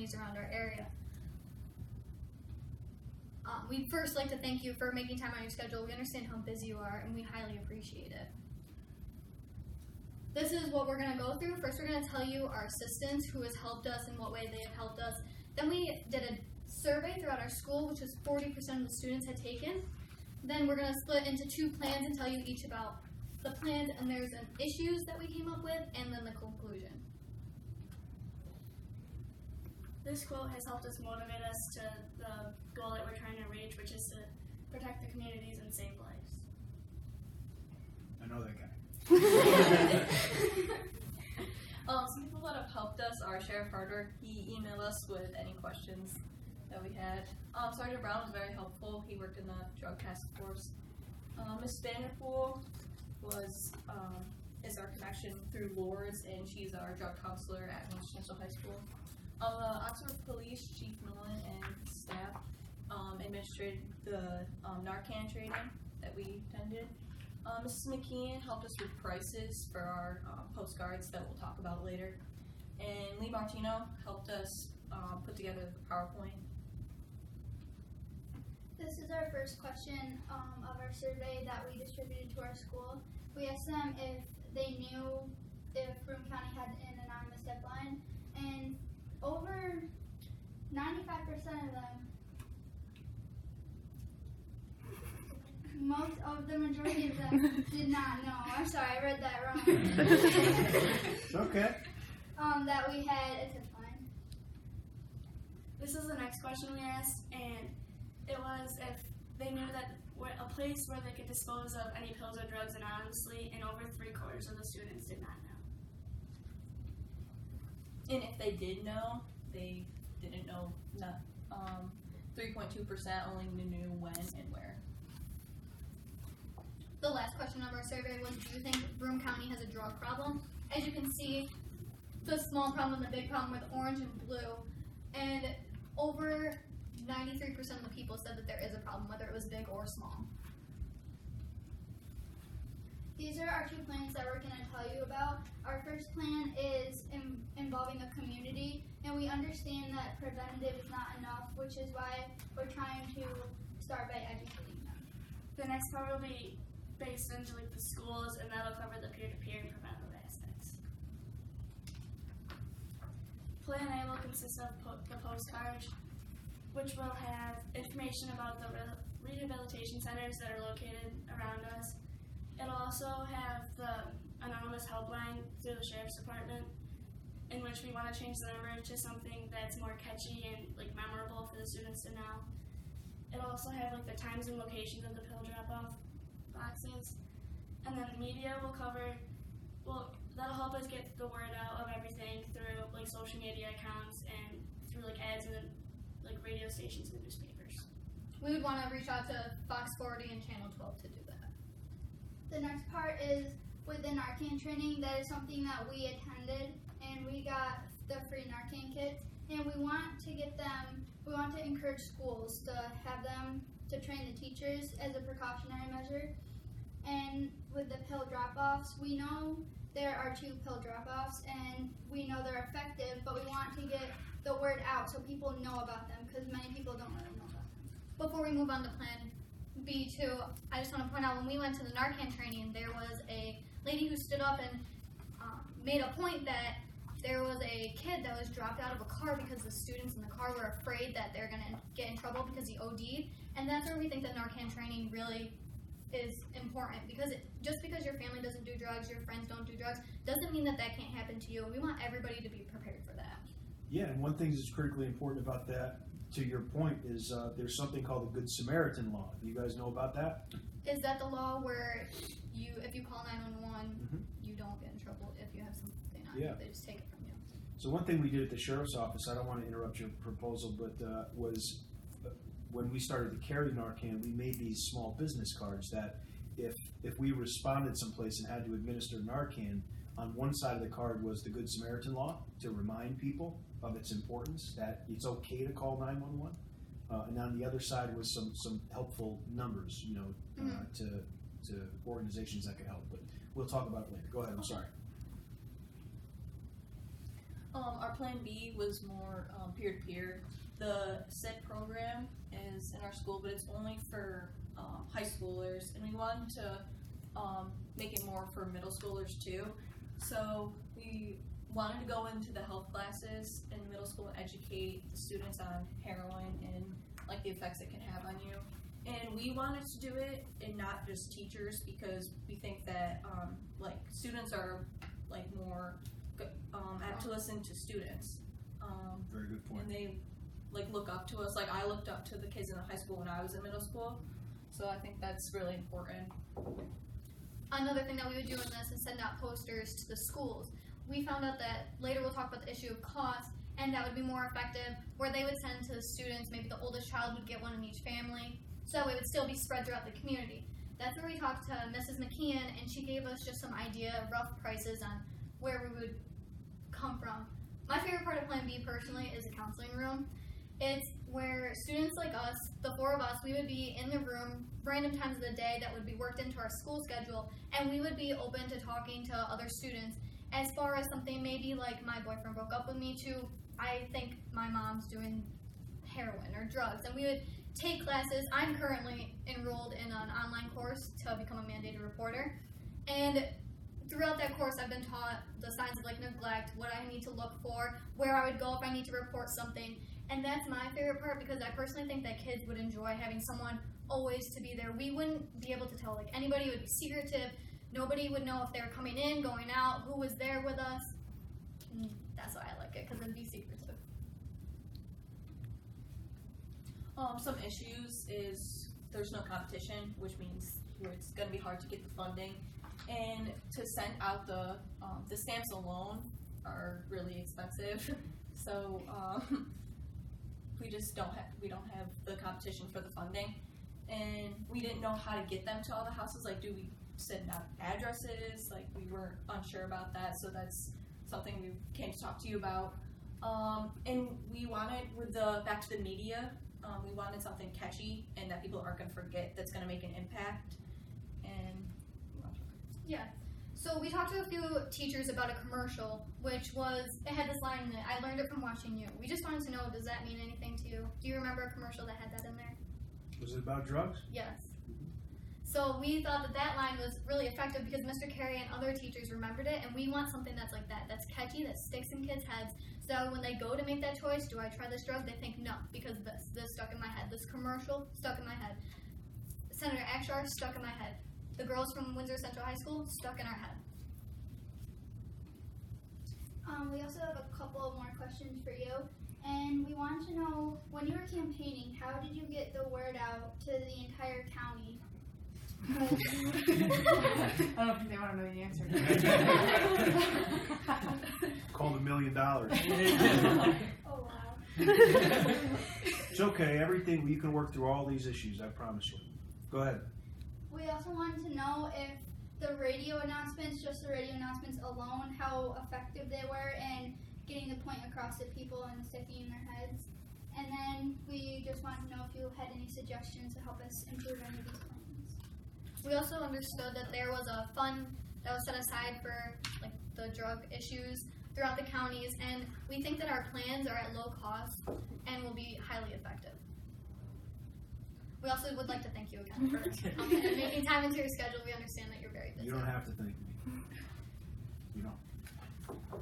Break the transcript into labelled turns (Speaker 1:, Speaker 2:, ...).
Speaker 1: communities around our area. We'd first like to thank you for making time on your schedule. We understand how busy you are, and we highly appreciate it. This is what we're going to go through. First, we're going to tell you our assistants, who has helped us, in what way they have helped us. Then we did a survey throughout our school, which was 40% of the students had taken. Then we're going to split into 2 plans and tell you each about the plans, and there's an issues that we came up with, and then the conclusion.
Speaker 2: This quote has helped us motivate us to the goal that we're trying to reach, which is to protect the communities and save lives.
Speaker 3: I know that guy.
Speaker 4: Some people that have helped us are Sheriff Harder. He emailed us with any questions that we had. Sergeant Brown was very helpful. He worked in the drug task force. Miss Vanderpool is our connection through Lourdes, and she's our drug counselor at Windsor High School. The Oxford Police, Chief Nolan and staff administered the Narcan training that we attended. Mrs. McKeon helped us with prices for our postcards that we'll talk about later. And Lee Martino helped us put together the PowerPoint.
Speaker 5: This is our first question of our survey that we distributed to our school. We asked them if they knew if Broome County had an anonymous tip line, and over 95% of them, most of the majority of them did not know. I'm sorry, I read that wrong.
Speaker 3: It's okay.
Speaker 5: That we had a tip line.
Speaker 2: This is the next question we asked, and it was if they knew that a place where they could dispose of any pills or drugs anonymously, and over 3/4 of the students did not know.
Speaker 4: And if they did know, they didn't know. 3.2% only knew when and where.
Speaker 1: The last question of our survey was, do you think Broome County has a drug problem? As you can see, the small problem and the big problem with orange and blue. And over 93% of the people said that there is a problem, whether it was big or small.
Speaker 5: These are our 2 plans that we're going to tell you about. Our first plan is involving the community, and we understand that preventative is not enough, which is why we're trying to start by educating them.
Speaker 2: The next part will be based into the schools, and that'll cover the peer-to-peer and preventative aspects. Plan A will consist of the postcards, which will have information about the rehabilitation centers that are located around us. It'll also have the anonymous helpline through the Sheriff's Department, in which we want to change the number to something that's more catchy and memorable for the students to know. It'll also have the times and locations of the pill drop-off boxes. And then the media will cover, that'll help us get the word out of everything through social media accounts and through ads in radio stations and newspapers.
Speaker 1: We would want to reach out to Fox 40 and Channel 12 to do that.
Speaker 5: The next part is with the Narcan training. That is something that we attended, and we got the free Narcan kits, and we want to encourage schools to have them to train the teachers as a precautionary measure. And with the pill drop-offs, we know there are 2 pill drop-offs, and we know they're effective, but we want to get the word out so people know about them, because many people don't really know about them.
Speaker 1: Before we move on to Plan B2, I just want to point out, when we went to the Narcan training, there was a lady who stood up and made a point that there was a kid that was dropped out of a car because the students in the car were afraid that they're going to get in trouble because he OD'd. And that's where we think that Narcan training really is important, because just because your family doesn't do drugs, your friends don't do drugs, doesn't mean that that can't happen to you. We want everybody to be prepared for that.
Speaker 3: Yeah, and one thing that's critically important about that, to your point, is there's something called the Good Samaritan Law. Do you guys know about that?
Speaker 1: Is that the law where if you call 911, you don't get in trouble if you have something on you? They just take it from you.
Speaker 3: So one thing we did at the Sheriff's Office, I don't want to interrupt your proposal, but was when we started to carry Narcan, we made these small business cards that if we responded someplace and had to administer Narcan, on one side of the card was the Good Samaritan Law to remind people of its importance, that it's okay to call 911. And on the other side was some helpful numbers, to organizations that could help. But we'll talk about it later. Go ahead. I'm sorry.
Speaker 4: Our plan B was more peer-to-peer. The SIT program is in our school, but it's only for high schoolers, and we wanted to make it more for middle schoolers too. So we wanted to go into the health classes in middle school and educate the students on heroin and like the effects it can have on you. And we wanted to do it and not just teachers, because we think that like students are like more apt to listen to students.
Speaker 3: Very good point.
Speaker 4: And they like look up to us. Like I looked up to the kids in the high school when I was in middle school. So I think that's really important.
Speaker 1: Another thing that we would do in this is send out posters to the schools. We found out that later we'll talk about the issue of cost, and that would be more effective, where they would send to the students, maybe the oldest child would get one in each family, so it would still be spread throughout the community. That's where we talked to Mrs. McKeon, and she gave us just some idea, rough prices on where we would come from. My favorite part of Plan B personally is the counseling room. It's where students like us, the four of us, we would be in the room random times of the day that would be worked into our school schedule, and we would be open to talking to other students as far as something maybe like my boyfriend broke up with me to I think my mom's doing heroin or drugs, and we would take classes. I'm currently enrolled in an online course to become a mandated reporter, and throughout that course I've been taught the signs of like neglect, what I need to look for, where I would go if I need to report something. And that's my favorite part, because I personally think that kids would enjoy having someone always to be there. We wouldn't be able to tell like anybody. It would be secretive. Nobody would know if they were coming in, going out, who was there with us. And that's why I like it, because it'd be secretive.
Speaker 4: Some issues is there's no competition, which means it's going to be hard to get the funding, and to send out the stamps alone are really expensive. So we just don't have the competition for the funding, and we didn't know how to get them to all the houses. Like, do we send out addresses? Like, we were unsure about that, so that's something we came to talk to you about. And we wanted, with the back to the media, we wanted something catchy and that people aren't going to forget, that's going to make an impact. And
Speaker 1: Yeah. So we talked to a few teachers about a commercial, which was, it had this line in it, I learned it from watching you. We just wanted to know, does that mean anything to you? Do you remember a commercial that had that in there?
Speaker 3: Was it about drugs?
Speaker 1: Yes. So we thought that line was really effective because Mr. Carey and other teachers remembered it, and we want something that's like that, that's catchy, that sticks in kids' heads, so when they go to make that choice, do I try this drug, they think no, because this stuck in my head, this commercial stuck in my head, Senator Akshar stuck in my head, the girls from Windsor Central High School stuck in our head.
Speaker 5: We also have a couple more questions for you, and we want to know, when you were campaigning, how did you get the word out to the entire county?
Speaker 6: I don't think they want to know the answer.
Speaker 3: Called $1 million.
Speaker 5: Oh, wow.
Speaker 3: It's okay. Everything, you can work through all these issues, I promise you. Go ahead.
Speaker 5: We also wanted to know if the radio announcements, just the radio announcements alone, how effective they were in getting the point across to people and sticking in their heads. And then we just wanted to know if you had any suggestions to help us improve any of these plans.
Speaker 1: We also understood that there was a fund that was set aside for like the drug issues throughout the counties, and we think that our plans are at low cost and will be highly effective. We also would like to thank you again for making time into your schedule. We understand that you're very busy.
Speaker 3: You don't have to thank me. You don't.